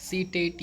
CTET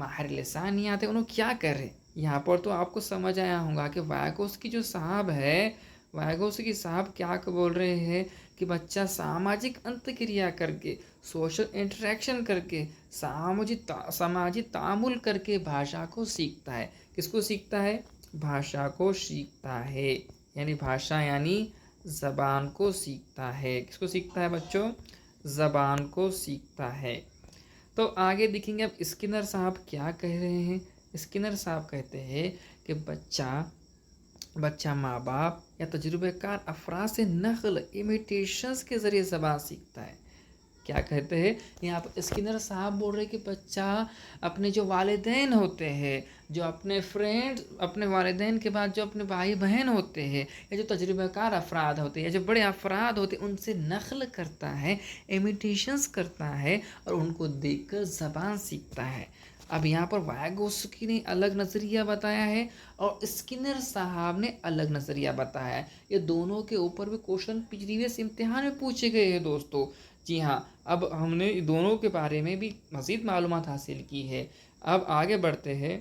ماہر لسانیات ہے انہوں کیا کر رہے ہیں یہاں پر، تو آپ کو سمجھ آیا ہوگا کہ وایگوسکی جو صاحب ہے، وایگوسکی صاحب کیا بول رہے ہیں کہ بچہ ساماجک انتکریا کر کے، سوشل انٹریکشن کر کے، سماجی تعامل کر کے بھاشا کو سیکھتا ہے۔ کس کو سیکھتا ہے؟ بھاشا کو سیکھتا ہے، یعنی بھاشا یعنی زبان کو سیکھتا ہے۔ کس کو سیکھتا ہے بچوں؟ زبان کو سیکھتا ہے۔ تو آگے دیکھیں گے اب اسکنر صاحب کیا کہہ رہے ہیں۔ اسکنر صاحب کہتے ہیں کہ بچہ ماں باپ یا تجربہ کار افراد سے نقل امیٹیشنز کے ذریعے زبان سیکھتا ہے۔ کیا کہتے ہیں یہاں پر اسکنر صاحب بول رہے کہ بچہ اپنے جو والدین ہوتے ہیں، جو اپنے فرینڈ، اپنے والدین کے بعد جو اپنے بھائی بہن ہوتے ہیں، یا جو تجربہ کار افراد ہوتے ہیں، یا جو بڑے افراد ہوتے ہیں، ان سے نقل کرتا ہے، امیٹیشنز کرتا ہے، اور ان کو دیکھ کر زبان سیکھتا ہے۔ اب یہاں پر وایگوسکی نے الگ نظریہ بتایا ہے اور اسکنر صاحب نے الگ نظریہ بتایا ہے۔ یہ دونوں کے اوپر بھی کوشچن پریویس امتحان میں پوچھے گئے ہیں دوستو۔ جی ہاں، اب ہم نے دونوں کے بارے میں بھی مزید معلومات حاصل کی ہے۔ اب آگے بڑھتے ہیں۔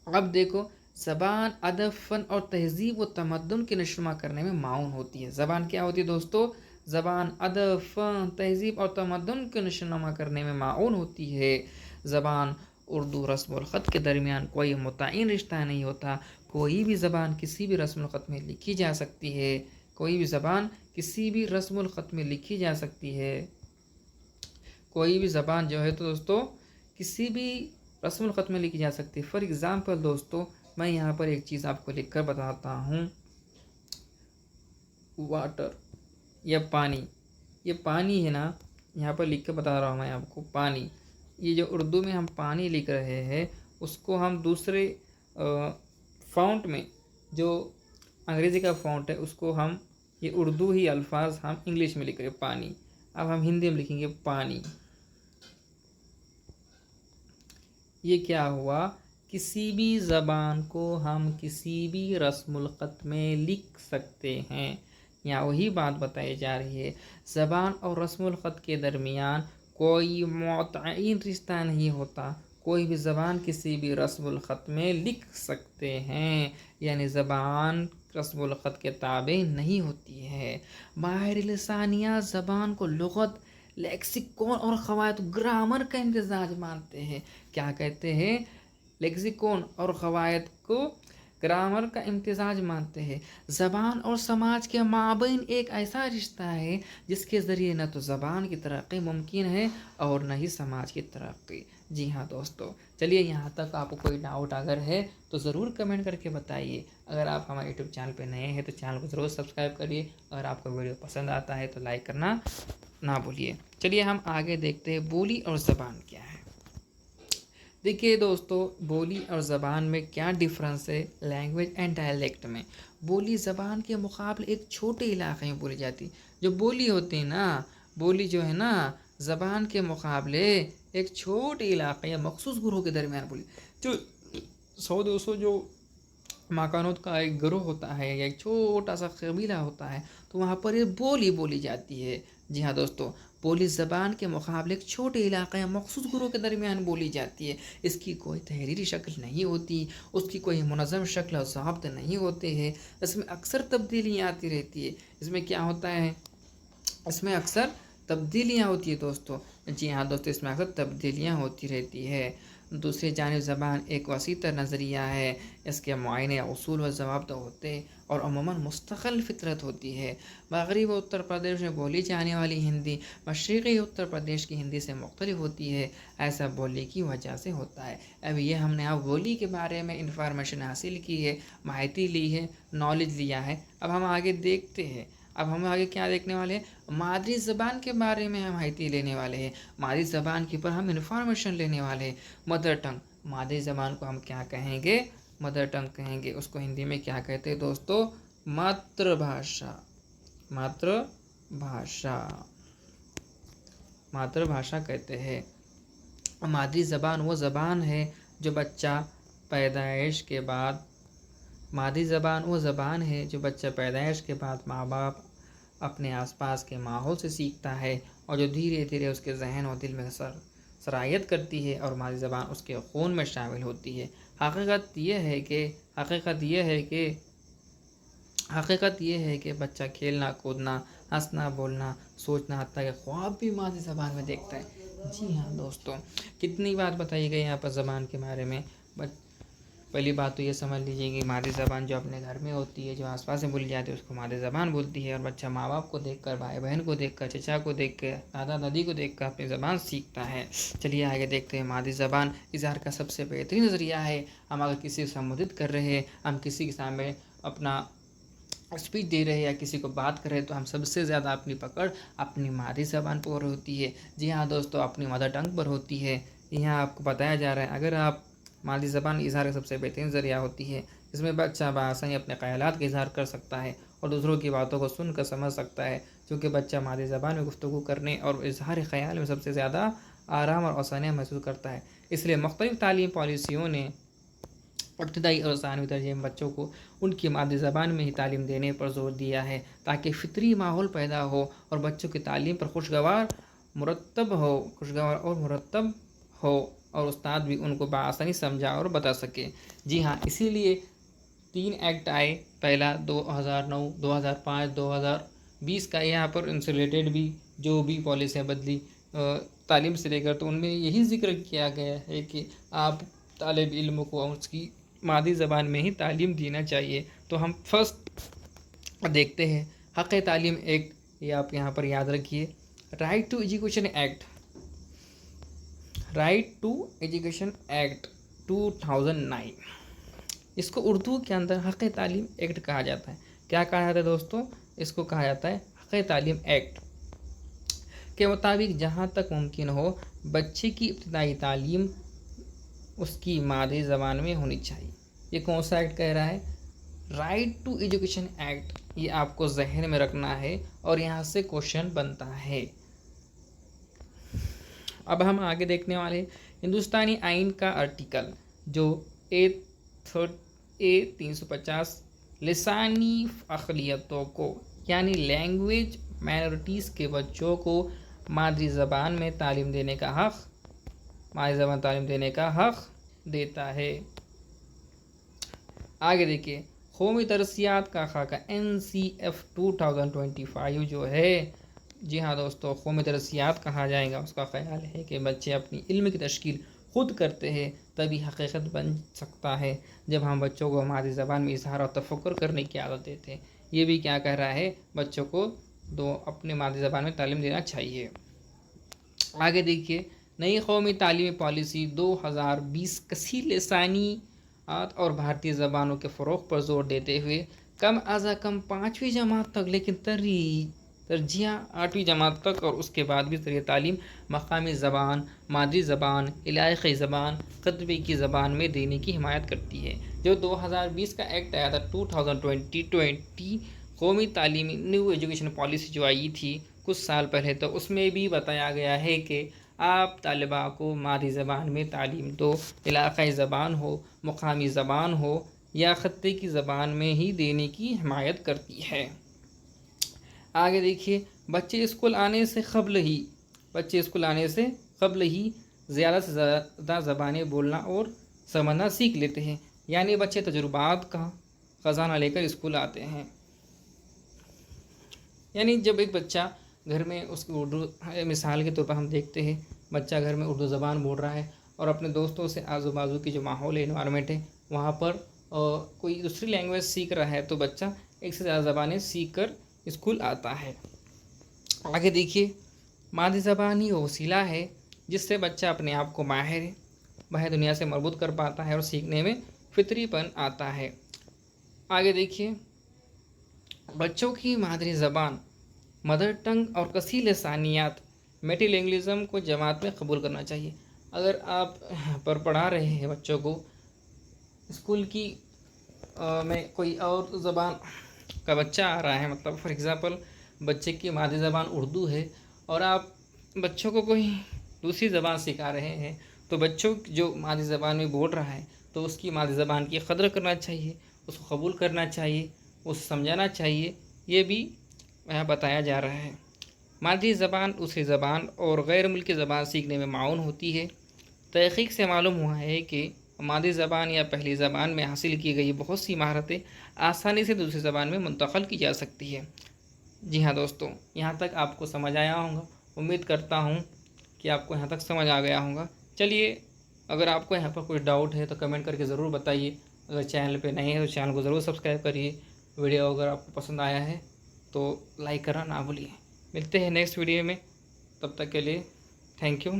اب دیکھو، زبان ادب، فن اور تہذیب و تمدن کی نشوما کرنے میں معاون ہوتی ہے۔ زبان کیا ہوتی ہے دوستو؟ زبان ادب، فن، تہذیب اور تمدن کی نشوما کرنے میں معاون ہوتی ہے۔ زبان اردو رسم الخط کے درمیان کوئی متعین رشتہ نہیں ہوتا۔ کوئی بھی زبان کسی بھی رسم الخط میں لکھی جا سکتی ہے۔ کوئی بھی زبان کسی بھی رسم الخط میں لکھی جا سکتی ہے۔ کوئی بھی زبان جو ہے تو دوستو کسی بھی رسم الخط میں لکھی جا سکتی ہے۔ فار ایگزامپل دوستو، میں یہاں پر ایک چیز آپ کو لکھ کر بتاتا ہوں۔ واٹر یا پانی، یہ پانی ہے نا، یہاں پر لکھ کے بتا رہا ہوں میں آپ کو، پانی۔ یہ جو اردو میں ہم پانی لکھ رہے ہیں، اس کو ہم دوسرے فونٹ میں، جو انگریزی کا فونٹ ہے، اس کو ہم، یہ اردو ہی الفاظ ہم انگلش میں لکھ رہے ہیں پانی۔ اب ہم ہندی میں لکھیں گے پانی۔ یہ کیا ہوا؟ کسی بھی زبان کو ہم کسی بھی رسم الخط میں لکھ سکتے ہیں۔ یہاں وہی بات بتائی جا رہی ہے، زبان اور رسم الخط کے درمیان کوئی متعین رشتہ نہیں ہوتا۔ کوئی بھی زبان کسی بھی رسم الخط میں لکھ سکتے ہیں، یعنی زبان رسم الخط کے تابع نہیں ہوتی ہے۔ ماہر لسانیات زبان کو لغت، لیکسیکون اور قواعد گرامر کا امتزاج مانتے ہیں۔ کیا کہتے ہیں؟ لیکسیکون اور قواعد کو گرامر کا امتزاج مانتے ہیں۔ زبان اور سماج کے مابین ایک ایسا رشتہ ہے جس کے ذریعے نہ تو زبان کی ترقی ممکن ہے اور نہ ہی سماج کی ترقی۔ جی ہاں دوستو، چلیے یہاں تک آپ کو کوئی ڈاؤٹ اگر ہے تو ضرور کمنٹ کر کے بتائیے۔ اگر آپ ہمارے یوٹیوب چینل پہ نئے ہیں تو چینل کو ضرور سبسکرائب کریے۔ اگر آپ کو ویڈیو پسند آتا ہے تو لائک کرنا نہ بھولیے۔ چلیے ہم آگے دیکھتے ہیں بولی اور زبان کیا ہے۔ دیکھیے دوستو، بولی اور زبان میں کیا ڈفرنس ہے لینگویج اینڈ ڈائلیکٹ میں۔ بولی زبان کے مقابلے ایک چھوٹے علاقے میں بولی جاتی ہے۔ جو بولی ہوتی ہے نا، بولی جو ہے نا، زبان کے مقابلے ایک چھوٹے علاقے یا مخصوص گروہ کے درمیان بولی، جو 100-200 جو مکانات کا ایک گروہ ہوتا ہے یا ایک چھوٹا سا قبیلہ ہوتا ہے، تو وہاں پر یہ بولی بولی جاتی ہے۔ جی ہاں دوستو، بولی زبان کے مقابلے ایک چھوٹے علاقے یا مخصوص گروہ کے درمیان بولی جاتی ہے۔ اس کی کوئی تحریری شکل نہیں ہوتی، اس کی کوئی منظم شکل و ضابط نہیں ہوتے ہیں۔ اس میں اکثر تبدیلیاں آتی رہتی ہے۔ اس میں کیا ہوتا ہے؟ اس میں اکثر تبدیلیاں ہوتی ہے دوستو۔ جی ہاں دوستو، اس میں اکثر تبدیلیاں ہوتی رہتی ہے۔ دوسری جانب زبان ایک وسیع تر نظریہ ہے۔ اس کے معائنے، اصول و ضوابط ہوتے اور عموماً مستقل فطرت ہوتی ہے۔ مغربی اتر پردیش میں بولی جانے والی ہندی مشرقی اتر پردیش کی ہندی سے مختلف ہوتی ہے۔ ایسا بولی کی وجہ سے ہوتا ہے۔ اب یہ ہم نے اب بولی کے بارے میں انفارمیشن حاصل کی ہے، ماہیتی لی ہے، نالج لیا ہے۔ اب ہم آگے دیکھتے ہیں، اب ہم آگے کیا دیکھنے والے ہیں؟ مادری زبان کے بارے میں ہم ماہیتی لینے والے ہیں۔ مادری زبان کے اوپر ہم انفارمیشن لینے والے ہیں۔ مدر ٹنگ، مادری زبان کو ہم کیا کہیں گے؟ مدر ٹنگ کہیں گے۔ اس کو ہندی میں کیا کہتے ہیں دوستو؟ ماتر بھاشا۔ ماتر بھاشا، ماتر بھاشا کہتے ہیں۔ مادری زبان وہ زبان ہے جو بچہ پیدائش کے بعد، مادری زبان وہ زبان ہے جو بچہ پیدائش کے بعد ماں باپ اپنے آس پاس کے ماحول سے سیکھتا ہے، اور جو دھیرے دھیرے اس کے ذہن اور دل میں اثر صلاحیت کرتی ہے اور مادری زبان اس کے خون میں شامل ہوتی ہے۔ حقیقت یہ ہے کہ بچہ کھیلنا کودنا، ہنسنا بولنا، سوچنا، حتیٰ کہ خواب بھی مادری زبان میں دیکھتا ہے۔ جی ہاں دوستوں، کتنی بات بتائی گئی یہاں پر زبان کے بارے میں۔ پہلی بات تو یہ سمجھ لیجیے کہ مادری زبان جو اپنے گھر میں ہوتی ہے، جو آس پاس میں بولی جاتی ہے، اس کو مادری زبان بولتی ہے، اور بچہ ماں باپ کو دیکھ کر، بھائی بہن کو دیکھ کر، چچا کو دیکھ کر، دادا دادی کو دیکھ کر اپنی زبان سیکھتا ہے۔ چلیے آگے دیکھتے ہیں۔ مادری زبان اظہار کا سب سے بہترین ذریعہ ہے۔ ہم اگر کسی کو سمبودھت کر رہے ہیں، ہم کسی کے سامنے اپنا اسپیچ دے رہے ہیں یا کسی کو بات کر رہے ہیں، تو ہم سب سے زیادہ اپنی پکڑ اپنی مادری زبان پر ہوتی ہے۔ جی ہاں دوستو، اپنی مدر ٹنگ پر ہوتی ہے۔ یہاں آپ کو بتایا جا رہا ہے، اگر آپ مادری زبان اظہار کا سب سے بہترین ذریعہ ہوتی ہے، جس میں بچہ بآسانی اپنے خیالات کا اظہار کر سکتا ہے اور دوسروں کی باتوں کو سن کر سمجھ سکتا ہے، کیونکہ بچہ مادری زبان میں گفتگو کرنے اور اظہار خیال میں سب سے زیادہ آرام اور آسانیاں محسوس کرتا ہے۔ اس لیے مختلف تعلیم پالیسیوں نے ابتدائی اور ثانوی درجے میں بچوں کو ان کی مادری زبان میں ہی تعلیم دینے پر زور دیا ہے، تاکہ فطری ماحول پیدا ہو اور بچوں کی تعلیم پر خوشگوار اور مرتب ہو، اور استاد بھی ان کو بآسانی سمجھا اور بتا سکے۔ جی ہاں، اسی لیے 3 ایکٹ آئے۔ پہلا 2009، 2005، 2020 کا۔ یہاں پر ان سے ریلیٹڈ بھی جو بھی پالیسیاں بدلی تعلیم سے لے کر، تو ان میں یہی ذکر کیا گیا ہے کہ آپ طالب علم کو اس کی مادری زبان میں ہی تعلیم دینا چاہیے۔ تو ہم فرسٹ دیکھتے ہیں حق تعلیم ایکٹ، یہ آپ یہاں پر یاد رکھیے۔ رائٹ ٹو ایجوکیشن ایکٹ، 2009، اس کو اردو کے اندر حق تعلیم ایکٹ کہا جاتا ہے۔ کیا کہا جاتا ہے دوستوں؟ اس کو کہا جاتا ہے حق تعلیم ایکٹ کے مطابق جہاں تک ممکن ہو بچے کی ابتدائی تعلیم اس کی مادری زبان میں ہونی چاہیے۔ یہ کون سا ایکٹ کہہ رہا ہے؟ Right to education act. یہ آپ کو ذہن میں رکھنا ہے اور یہاں سے کوشچن بنتا ہے۔ اب ہم آگے دیکھنے والے ہیں ہندوستانی آئین کا آرٹیکل جو A350 لسانی اقلیتوں کو یعنی لینگویج مائنورٹیز کے بچوں کو مادری زبان میں تعلیم دینے کا حق دیتا ہے۔ آگے دیکھیے، قومی ترسیات کا خاکہ NCF 2025 جو ہے، جی ہاں دوستو، قومی ترسیات کہا جائے گا۔ اس کا خیال ہے کہ بچے اپنی علم کی تشکیل خود کرتے ہیں، تبھی حقیقت بن سکتا ہے۔ جب ہم بچوں کو مادری زبان میں اظہار اور تفکر کرنے کی عادت دیتے ہیں، یہ بھی کیا کہہ رہا ہے؟ بچوں کو اپنی مادری زبان میں تعلیم دینا چاہیے۔ آگے دیکھیے، نئی قومی تعلیمی پالیسی 2020 کثیر لسانیات اور بھارتی زبانوں کے فروغ پر زور دیتے ہوئے کم از کم 5ویں جماعت تک، لیکن ترجیح 8ویں جماعت تک اور اس کے بعد بھی ذریعہ تعلیم مقامی زبان، مادری زبان، علاقائی زبان، خطے کی زبان میں دینے کی حمایت کرتی ہے۔ جو 2020 کا ایکٹ آیا تھا 2020 قومی تعلیمی نیو ایجوکیشن پالیسی جو آئی تھی کچھ سال پہلے، تو اس میں بھی بتایا گیا ہے کہ آپ طالبہ کو مادری زبان میں تعلیم دو، علاقائی زبان ہو، مقامی زبان ہو یا خطے کی زبان میں ہی دینے کی حمایت کرتی ہے۔ آگے دیکھیے، بچے اسکول آنے سے قبل ہی زیادہ سے زیادہ زبانیں بولنا اور سمجھنا سیکھ لیتے ہیں، یعنی بچے تجربات کا خزانہ لے کر اسکول آتے ہیں۔ یعنی جب ایک بچہ گھر میں اس کی اردو، مثال کے طور پر ہم دیکھتے ہیں بچہ گھر میں اردو زبان بول رہا ہے اور اپنے دوستوں سے آزو بازو کی جو ماحول ہے، انوائرمنٹ ہے، وہاں پر کوئی دوسری لینگویج سیکھ رہا ہے، تو بچہ ایک سے زیادہ زبانیں سیکھ کر اسکول آتا ہے۔ آگے دیکھیے، مادری زبان ہی وہ وسیلہ ہے جس سے بچہ اپنے آپ کو باہر دنیا سے مربوط کر پاتا ہے اور سیکھنے میں فطری پن آتا ہے۔ آگے دیکھیے، بچوں کی مادری زبان، مدر ٹنگ اور کثیر لسانیات ملٹی لینگویزم کو جماعت میں قبول کرنا چاہیے۔ اگر آپ پڑھا رہے ہیں بچوں کو اسکول کی میں کوئی اور زبان کا بچہ آ رہا ہے، مطلب فار ایگزامپل بچے کی مادری زبان اردو ہے اور آپ بچوں کو کوئی دوسری زبان سکھا رہے ہیں، تو بچوں جو مادری زبان میں بول رہا ہے تو اس کی مادری زبان کی قدر کرنا چاہیے، اس کو قبول کرنا چاہیے، اس کو سمجھانا چاہیے۔ یہ بھی یہاں بتایا جا رہا ہے۔ مادری زبان دوسری زبان اور غیر ملکی زبان سیکھنے میں معاون ہوتی ہے۔ تحقیق سے معلوم ہوا ہے کہ مادری زبان یا پہلی زبان میں حاصل کی گئی بہت سی مہارتیں آسانی سے دوسری زبان میں منتقل کی جا سکتی ہے۔ جی ہاں دوستو، یہاں تک آپ کو سمجھ آیا ہوگا، امید کرتا ہوں کہ آپ کو یہاں تک سمجھ آ گیا ہوگا۔ چلیے، اگر آپ کو یہاں پر کوئی ڈاؤٹ ہے تو کمنٹ کر کے ضرور بتائیے۔ اگر چینل پہ نہیں ہے تو چینل کو ضرور سبسکرائب کریے۔ ویڈیو اگر آپ کو پسند آیا ہے تو لائک کرنا نہ بھولیے۔ ملتے ہیں نیکسٹ ویڈیو میں، تب تک کے لیے تھینک یو۔